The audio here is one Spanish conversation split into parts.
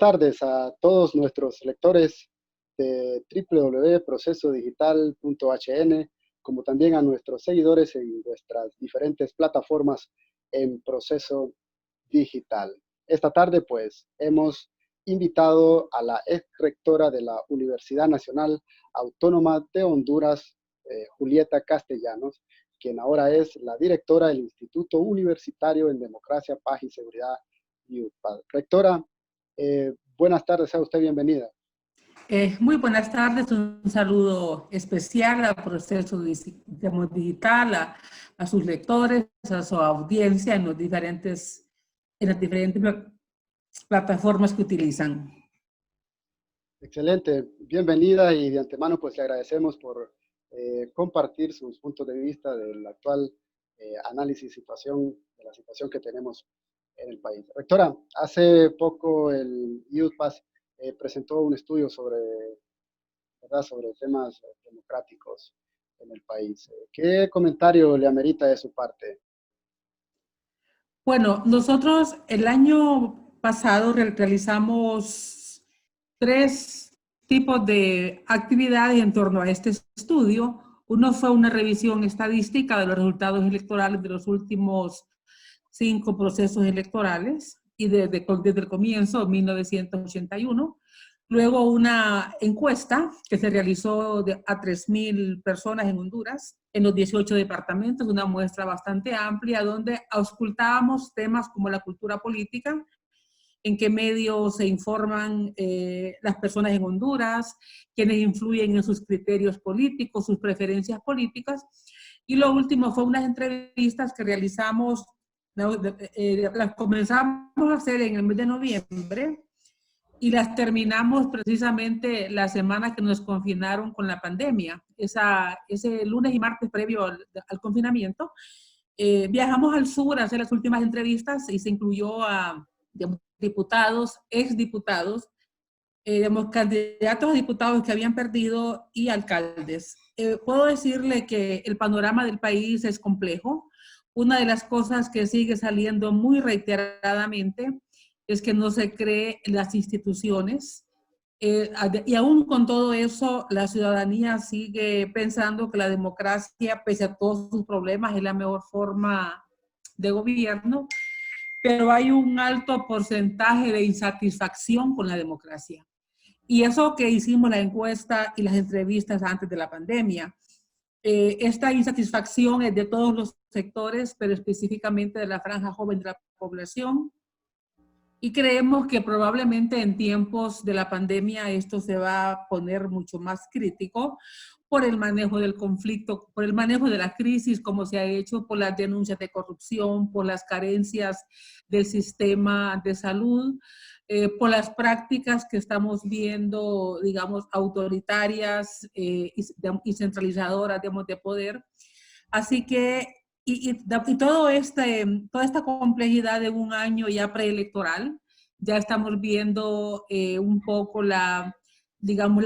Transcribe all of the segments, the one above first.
tardes a todos nuestros lectores de www.procesodigital.hn, como también a nuestros seguidores en nuestras diferentes plataformas en Proceso Digital. Esta tarde, pues, hemos invitado a la ex rectora de la Universidad Nacional Autónoma de Honduras, Julieta Castellanos, quien ahora es la directora del Instituto Universitario en Democracia, Paz y Seguridad, IUPAD. Rectora, buenas tardes, sea usted bienvenida. Muy buenas tardes, un saludo especial a Proceso Digital, a sus lectores, a su audiencia en las diferentes plataformas que utilizan. Excelente, bienvenida y de antemano pues le agradecemos por compartir sus puntos de vista del actual análisis de la situación que tenemos en el país. Rectora, hace poco el IUPAD presentó un estudio sobre temas democráticos en el país. ¿Qué comentario le amerita de su parte? Bueno, nosotros el año pasado realizamos 3 tipos de actividades en torno a este estudio. Uno fue una revisión estadística de los resultados electorales de los últimos 5 procesos electorales y desde el comienzo, 1981. Luego una encuesta que se realizó a 3,000 personas en Honduras, en los 18 departamentos, una muestra bastante amplia donde auscultábamos temas como la cultura política, en qué medios se informan las personas en Honduras, quiénes influyen en sus criterios políticos, sus preferencias políticas. Y lo último fue unas entrevistas que realizamos, las comenzamos a hacer en el mes de noviembre y las terminamos precisamente la semana que nos confinaron con la pandemia. Ese lunes y martes previo al confinamiento, viajamos al sur a hacer las últimas entrevistas y se incluyó a diputados, exdiputados, candidatos a diputados que habían perdido y alcaldes. Puedo decirle que el panorama del país es complejo. Una de las cosas que sigue saliendo muy reiteradamente es que no se cree en las instituciones. Y aún con todo eso, la ciudadanía sigue pensando que la democracia, pese a todos sus problemas, es la mejor forma de gobierno, pero hay un alto porcentaje de insatisfacción con la democracia. Y eso que hicimos la encuesta y las entrevistas antes de la pandemia, esta insatisfacción es de todos los sectores, pero específicamente de la franja joven de la población. Y creemos que probablemente en tiempos de la pandemia esto se va a poner mucho más crítico por el manejo del conflicto, por el manejo de la crisis, como se ha hecho, por las denuncias de corrupción, por las carencias del sistema de salud, por las prácticas que estamos viendo, digamos, autoritarias y centralizadoras, digamos, de poder. Así que y toda esta complejidad de un año ya preelectoral, ya estamos viendo un poco digamos,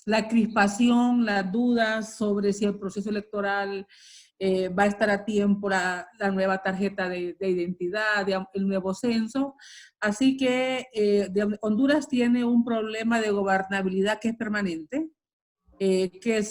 la crispación, las dudas sobre si el proceso electoral va a estar a tiempo, la nueva tarjeta de identidad, digamos, el nuevo censo. Así que Honduras tiene un problema de gobernabilidad que es permanente, que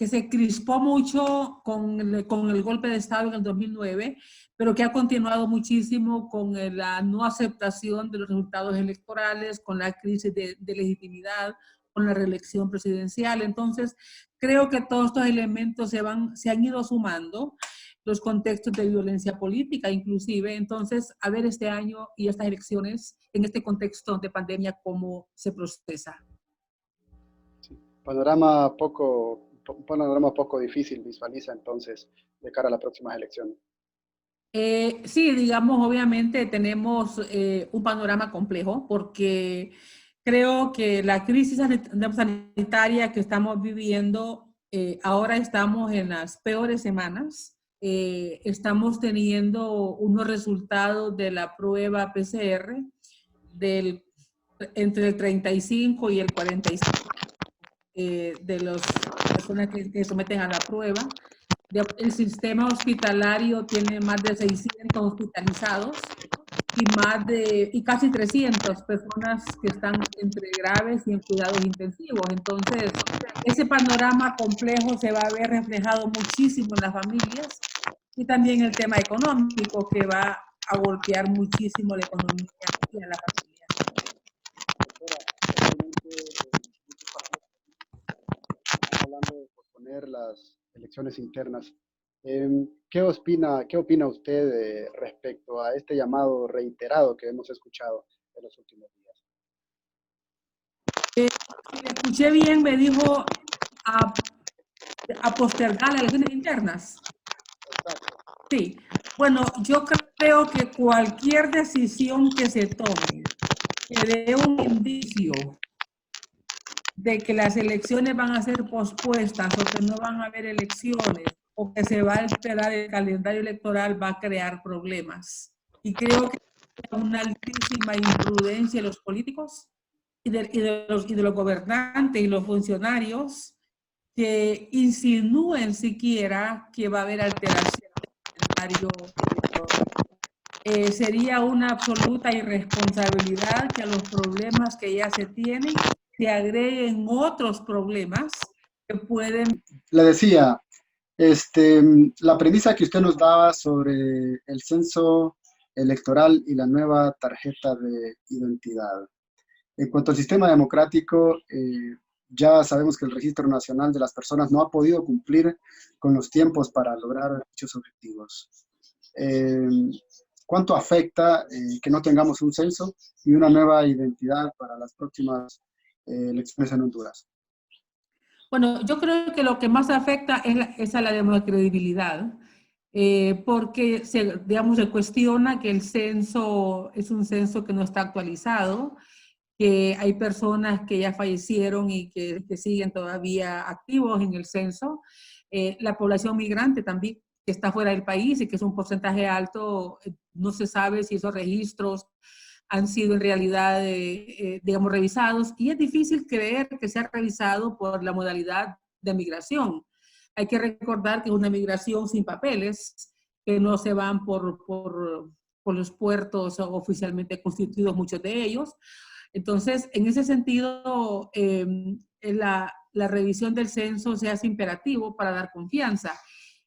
se crispó mucho con el golpe de Estado en el 2009, pero que ha continuado muchísimo con la no aceptación de los resultados electorales, con la crisis de legitimidad, con la reelección presidencial. Entonces, creo que todos estos elementos se han ido sumando, los contextos de violencia política inclusive. Entonces, a ver este año y estas elecciones en este contexto de pandemia, cómo se procesa. Un panorama poco difícil visualiza entonces de cara a las próximas elecciones. Sí, digamos, obviamente tenemos un panorama complejo porque creo que la crisis sanitaria que estamos viviendo, ahora estamos en las peores semanas. Estamos teniendo unos resultados de la prueba PCR entre el 35 y el 45 de las personas que someten a la prueba. El sistema hospitalario tiene más de 600 hospitalizados y casi 300 personas que están entre graves y en cuidados intensivos. Entonces, ese panorama complejo se va a ver reflejado muchísimo en las familias y también el tema económico que va a golpear muchísimo la economía y a la familia. Hablando de posponer las elecciones internas, ¿qué opina usted respecto a este llamado reiterado que hemos escuchado en los últimos días? Si le escuché bien, me dijo a postergar las elecciones internas. Sí, bueno, yo creo que cualquier decisión que se tome que dé un indicio de que las elecciones van a ser pospuestas o que no van a haber elecciones o que se va a alterar el calendario electoral va a crear problemas. Y creo que hay una altísima imprudencia de los políticos y de los gobernantes y los funcionarios que insinúen siquiera que va a haber alteración del calendario electoral. Sería una absoluta irresponsabilidad que a los problemas que ya se tienen se agreguen otros problemas que pueden... Le decía, la premisa que usted nos daba sobre el censo electoral y la nueva tarjeta de identidad. En cuanto al sistema democrático, ya sabemos que el Registro Nacional de las Personas no ha podido cumplir con los tiempos para lograr dichos objetivos. Eh, ¿Cuánto afecta que no tengamos un censo y una nueva identidad para las próximas elecciones en Honduras? Bueno, yo creo que lo que más afecta es a la credibilidad, porque digamos, se cuestiona que el censo es un censo que no está actualizado, que hay personas que ya fallecieron y que siguen todavía activos en el censo. La población migrante también, que está fuera del país y que es un porcentaje alto, no se sabe si esos registros han sido en realidad, digamos, revisados. Y es difícil creer que sea revisado por la modalidad de migración. Hay que recordar que es una migración sin papeles, que no se van por los puertos oficialmente constituidos, muchos de ellos. Entonces, en ese sentido, la revisión del censo se hace imperativo para dar confianza.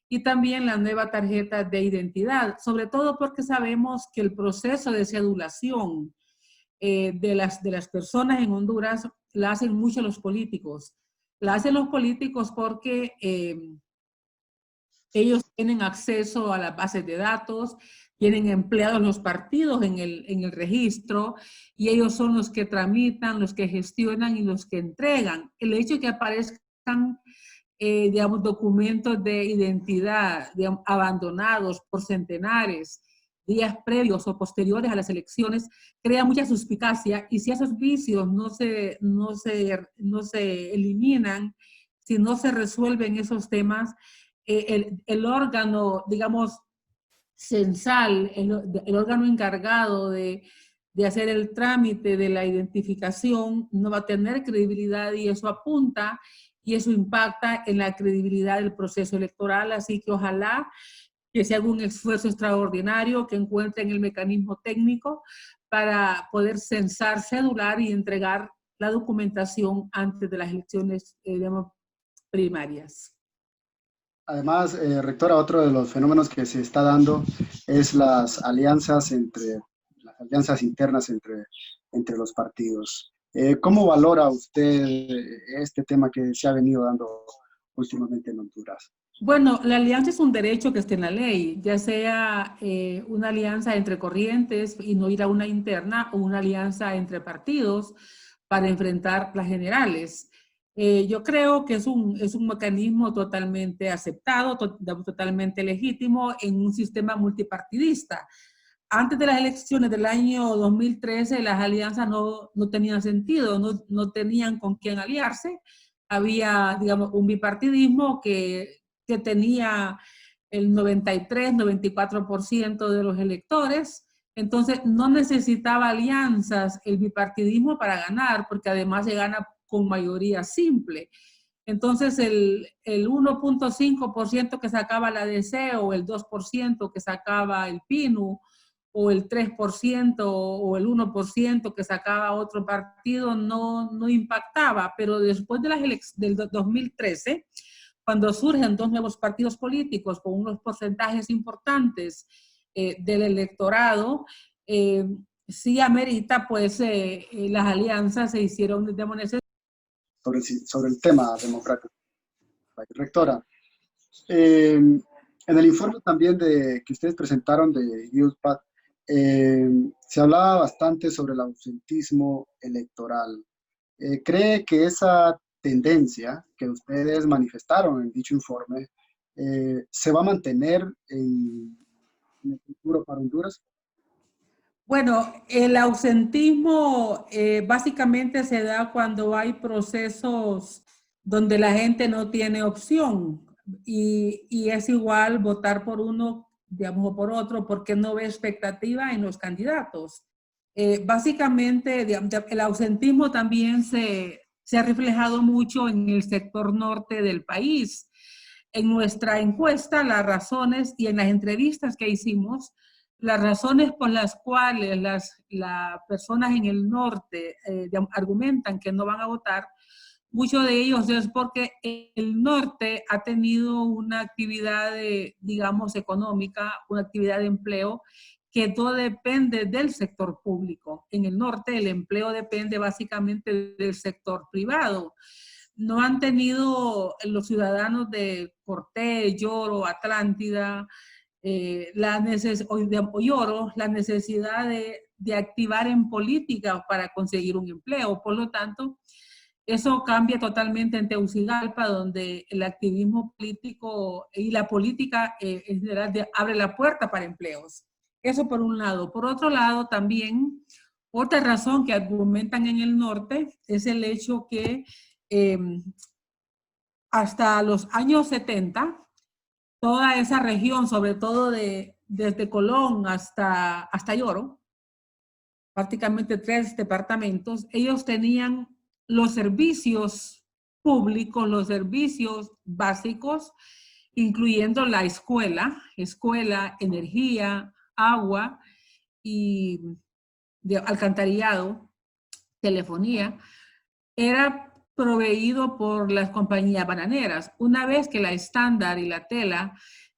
Y también la nueva tarjeta de identidad, sobre todo porque sabemos que el proceso de cedulación de las personas en Honduras la hacen mucho los políticos. La hacen los políticos porque ellos tienen acceso a las bases de datos, tienen empleados los partidos en el registro y ellos son los que tramitan, los que gestionan y los que entregan. El hecho de que aparezcan, digamos, documentos de identidad, digamos, abandonados por centenares, días previos o posteriores a las elecciones, crea mucha suspicacia y si esos vicios no se eliminan, si no se resuelven esos temas, el órgano, digamos, censal, el órgano encargado de hacer el trámite de la identificación no va a tener credibilidad y eso apunta y eso impacta en la credibilidad del proceso electoral. Así que ojalá que se haga un esfuerzo extraordinario, que encuentren el mecanismo técnico para poder censar, cedular y entregar la documentación antes de las elecciones primarias. Además, rectora, otro de los fenómenos que se está dando es las alianzas internas entre los partidos. ¿Cómo valora usted este tema que se ha venido dando últimamente en Honduras? Bueno, la alianza es un derecho que está en la ley, ya sea una alianza entre corrientes y no ir a una interna o una alianza entre partidos para enfrentar las generales. Yo creo que es un mecanismo totalmente aceptado, totalmente legítimo en un sistema multipartidista. Antes de las elecciones del año 2013, las alianzas no tenían sentido, no tenían con quién aliarse. Había, digamos, un bipartidismo que tenía el 93, 94% de los electores. Entonces, no necesitaba alianzas el bipartidismo para ganar, porque además se gana con mayoría simple. Entonces, el 1.5% que sacaba la DC o el 2% que sacaba el PINU o el 3% o el 1% que sacaba otro partido no impactaba, pero después de del 2013, cuando surgen dos nuevos partidos políticos con unos porcentajes importantes del electorado, sí amerita, pues las alianzas se hicieron de manera sobre el tema democrático. Rectora, en el informe también que ustedes presentaron de YouthPath, se hablaba bastante sobre el ausentismo electoral. ¿Cree que esa tendencia que ustedes manifestaron en dicho informe se va a mantener en el futuro para Honduras? Bueno, el ausentismo básicamente se da cuando hay procesos donde la gente no tiene opción y es igual votar por uno, digamos, o por otro, porque no ve expectativa en los candidatos. Básicamente, digamos, el ausentismo también se ha reflejado mucho en el sector norte del país. En nuestra encuesta, las razones y en las entrevistas que hicimos, las razones por las cuales las personas en el norte argumentan que no van a votar, muchos de ellos es porque el norte ha tenido una actividad, digamos, económica, una actividad de empleo que todo depende del sector público. En el norte el empleo depende básicamente del sector privado. No han tenido los ciudadanos de Cortés, Lloro, Atlántida, Lloro, la necesidad de activar en política para conseguir un empleo. Por lo tanto, eso cambia totalmente en Tegucigalpa, donde el activismo político y la política en general abre la puerta para empleos. Eso por un lado. Por otro lado, también, otra razón que argumentan en el norte es el hecho que hasta los años 70, toda esa región, sobre todo desde Colón hasta Lloro, prácticamente 3 departamentos, ellos tenían los servicios públicos, los servicios básicos, incluyendo la escuela, energía, agua y de alcantarillado, telefonía, era proveído por las compañías bananeras. Una vez que la Estándar y la Tela,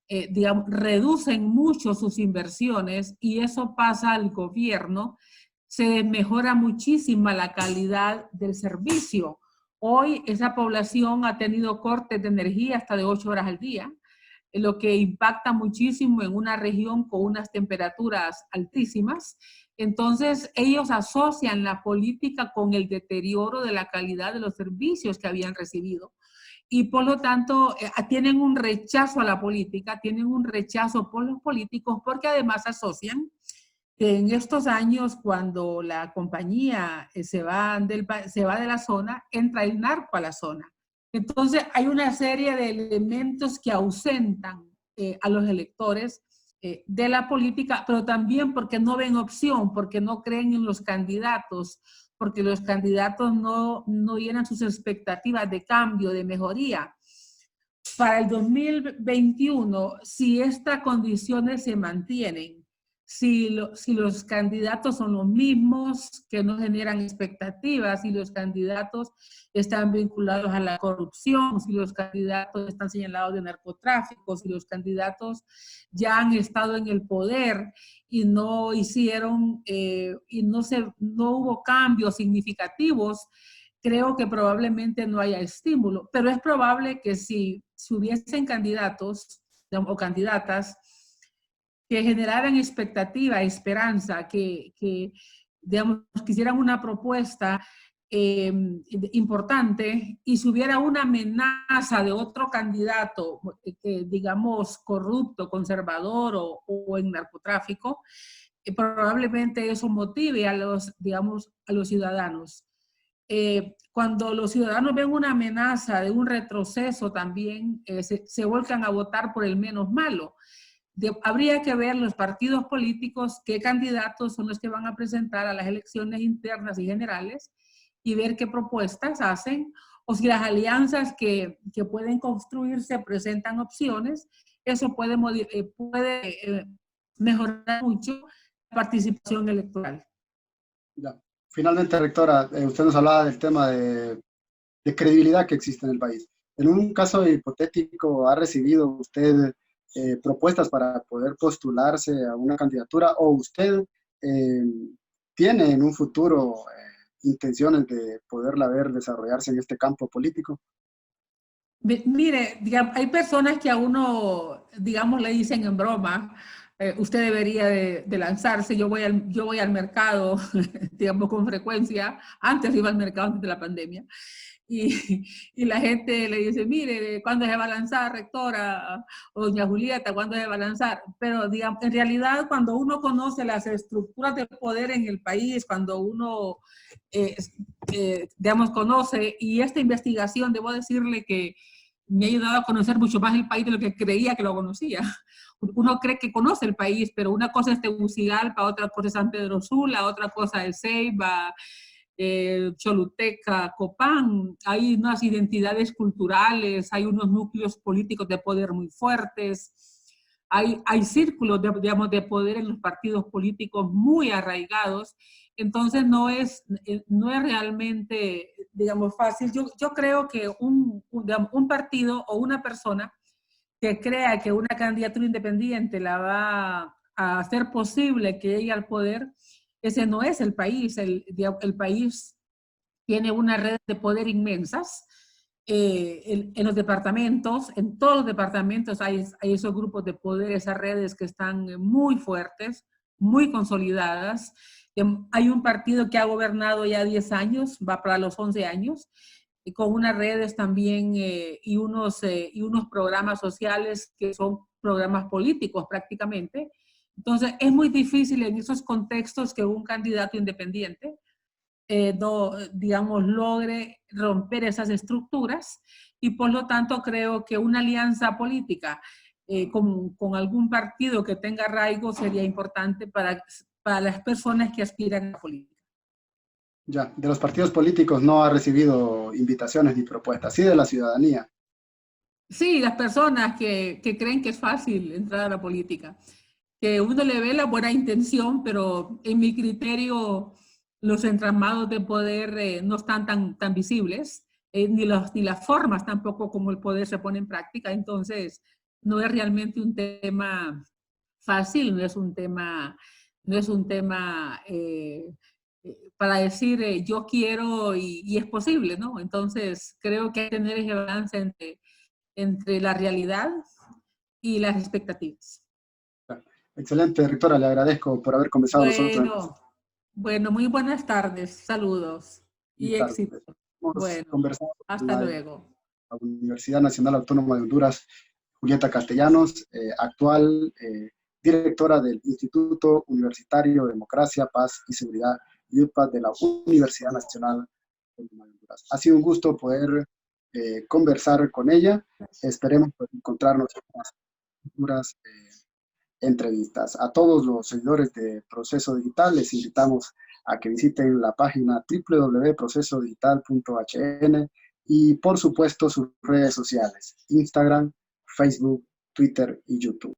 digamos, reducen mucho sus inversiones y eso pasa al gobierno, se mejora muchísimo la calidad del servicio. Hoy esa población ha tenido cortes de energía hasta de 8 horas al día, lo que impacta muchísimo en una región con unas temperaturas altísimas. Entonces, ellos asocian la política con el deterioro de la calidad de los servicios que habían recibido. Y por lo tanto, tienen un rechazo a la política, tienen un rechazo por los políticos, porque además asocian que en estos años, cuando la compañía se va de la zona, entra el narco a la zona. Entonces, hay una serie de elementos que ausentan a los electores de la política, pero también porque no ven opción, porque no creen en los candidatos, porque los candidatos no llenan sus expectativas de cambio, de mejoría. Para el 2021, si estas condiciones se mantienen, si los candidatos son los mismos, que no generan expectativas, si los candidatos están vinculados a la corrupción, si los candidatos están señalados de narcotráfico, si los candidatos ya han estado en el poder y no hicieron, y no hubo cambios significativos, creo que probablemente no haya estímulo, pero es probable que si hubiesen candidatos o candidatas que generaran expectativa, esperanza, que digamos, quisieran una propuesta importante y si hubiera una amenaza de otro candidato, digamos, corrupto, conservador o en narcotráfico, probablemente eso motive a digamos, a los ciudadanos. Cuando los ciudadanos ven una amenaza de un retroceso también, se vuelcan a votar por el menos malo. Habría que ver los partidos políticos qué candidatos son los que van a presentar a las elecciones internas y generales y ver qué propuestas hacen o si las alianzas que pueden construirse presentan opciones. Eso puede mejorar mucho participación electoral. Ya. Finalmente, rectora, usted nos hablaba del tema de credibilidad que existe en el país. En un caso hipotético, ¿ha recibido usted propuestas para poder postularse a una candidatura o usted eh, tiene en un futuro intenciones de poderla ver desarrollarse en este campo político? Mire, digamos, hay personas que a uno, digamos, le dicen en broma, usted debería de lanzarse, yo voy al mercado, digamos, con frecuencia, antes iba al mercado antes de la pandemia, y la gente le dice, mire, ¿cuándo se va a lanzar, rectora? O doña Julieta, ¿cuándo se va a lanzar? Pero, digamos, en realidad, cuando uno conoce las estructuras de poder en el país, cuando uno, eh, digamos, conoce, y esta investigación, debo decirle que me ha ayudado a conocer mucho más el país de lo que creía que lo conocía. Uno cree que conoce el país, pero una cosa es Tegucigalpa, otra cosa es San Pedro Sula, otra cosa es Ceiba, Choluteca, Copán. Hay unas identidades culturales, hay unos núcleos políticos de poder muy fuertes, hay círculos digamos, de poder en los partidos políticos muy arraigados. Entonces no es realmente, digamos, fácil. Yo creo que un partido o una persona que crea que una candidatura independiente la va a hacer posible que llegue al poder, ese no es el país. El país tiene una red de poder inmensas. En los departamentos, en todos los departamentos hay esos grupos de poder, esas redes que están muy fuertes, muy consolidadas. Hay un partido que ha gobernado ya 10 años, va para los 11 años, y con unas redes también y unos programas sociales que son programas políticos prácticamente. Entonces, es muy difícil en esos contextos que un candidato independiente no, digamos, logre romper esas estructuras y por lo tanto creo que una alianza política con algún partido que tenga arraigo sería importante para las personas que aspiran a la política. Ya, de los partidos políticos no ha recibido invitaciones ni propuestas, sí de la ciudadanía. Sí, las personas que creen que es fácil entrar a la política, que uno le ve la buena intención, pero en mi criterio los entramados de poder no están tan visibles, ni las formas tampoco como el poder se pone en práctica, entonces no es realmente un tema fácil, no es un tema para decir yo quiero y es posible, ¿no? Entonces creo que hay que tener ese balance entre la realidad y las expectativas. Excelente, rectora, le agradezco por haber conversado con nosotros. Bueno, muy buenas tardes, saludos y éxito. Hemos Bueno, conversado con hasta luego. la Universidad Nacional Autónoma de Honduras, Julieta Castellanos, actual directora del Instituto Universitario de Democracia, Paz y Seguridad, IUPAD, de la Universidad Nacional Autónoma de Honduras. Ha sido un gusto poder conversar con ella. Esperemos encontrarnos en las futuras entrevistas. A todos los seguidores de Proceso Digital les invitamos a que visiten la página www.procesodigital.hn y por supuesto sus redes sociales, Instagram, Facebook, Twitter y YouTube.